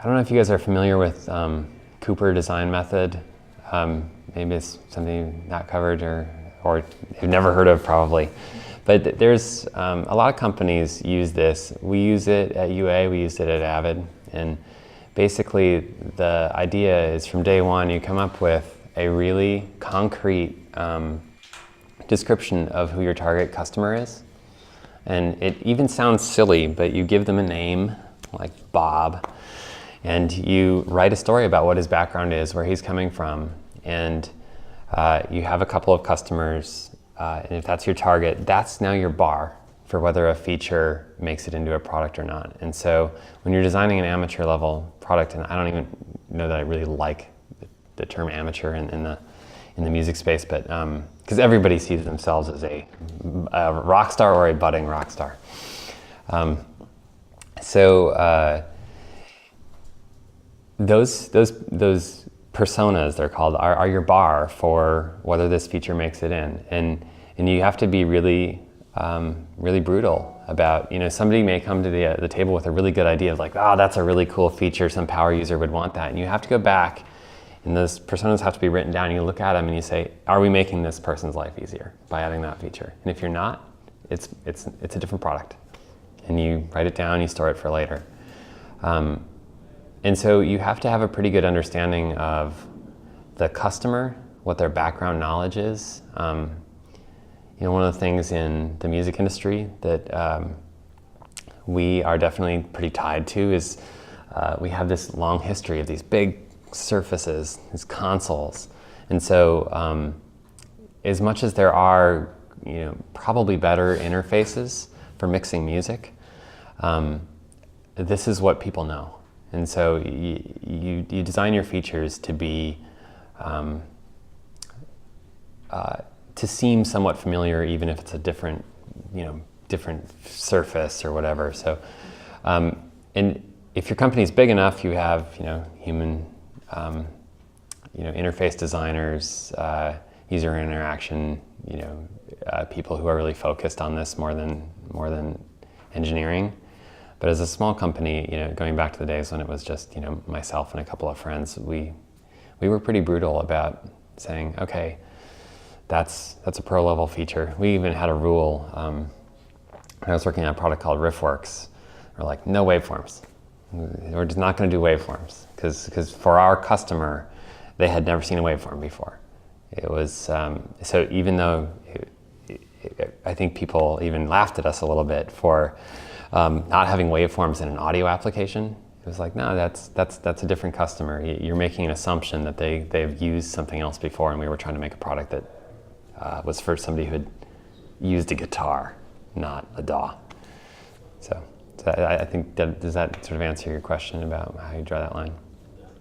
I don't know if you guys are familiar with Cooper design method. Maybe it's something not covered or you've never heard of probably. But there's a lot of companies use this. We use it at UA, we used it at Avid. And basically the idea is from day one you come up with a really concrete description of who your target customer is. And it even sounds silly, but you give them a name like Bob, and you write a story about what his background is, where he's coming from, and you have a couple of customers, and if that's your target, that's now your bar for whether a feature makes it into a product or not. And so when you're designing an amateur level product, and I don't even know that I really like the term amateur in the music space, but because everybody sees themselves as a rock star or a budding rock star. Those personas, they're called, are your bar for whether this feature makes it in, and you have to be really really brutal about, somebody may come to the table with a really good idea of like, oh, that's a really cool feature, some power user would want that, and you have to go back, and those personas have to be written down, and you look at them and you say, are we making this person's life easier by adding that feature? And if you're not, it's a different product, and you write it down, you store it for later. And so you have to have a pretty good understanding of the customer, what their background knowledge is. One of the things in the music industry that we are definitely pretty tied to is we have this long history of these big surfaces, these consoles. And so as much as there are probably better interfaces for mixing music, this is what people know. And so you design your features to be to seem somewhat familiar, even if it's a different surface or whatever. So, and if your company's big enough, you have human interface designers, user interaction, people who are really focused on this more than engineering. But as a small company, going back to the days when it was just myself and a couple of friends, we were pretty brutal about saying, okay, that's a pro level feature. We even had a rule. I was working on a product called RiffWorks. We're like, no waveforms. We're just not going to do waveforms because for our customer, they had never seen a waveform before. It was so even though I think people even laughed at us a little bit for not having waveforms in an audio application. It was like, no, that's a different customer. You're making an assumption that they've used something else before, and we were trying to make a product that was for somebody who had used a guitar, not a DAW. So I think does that sort of answer your question about how you draw that line?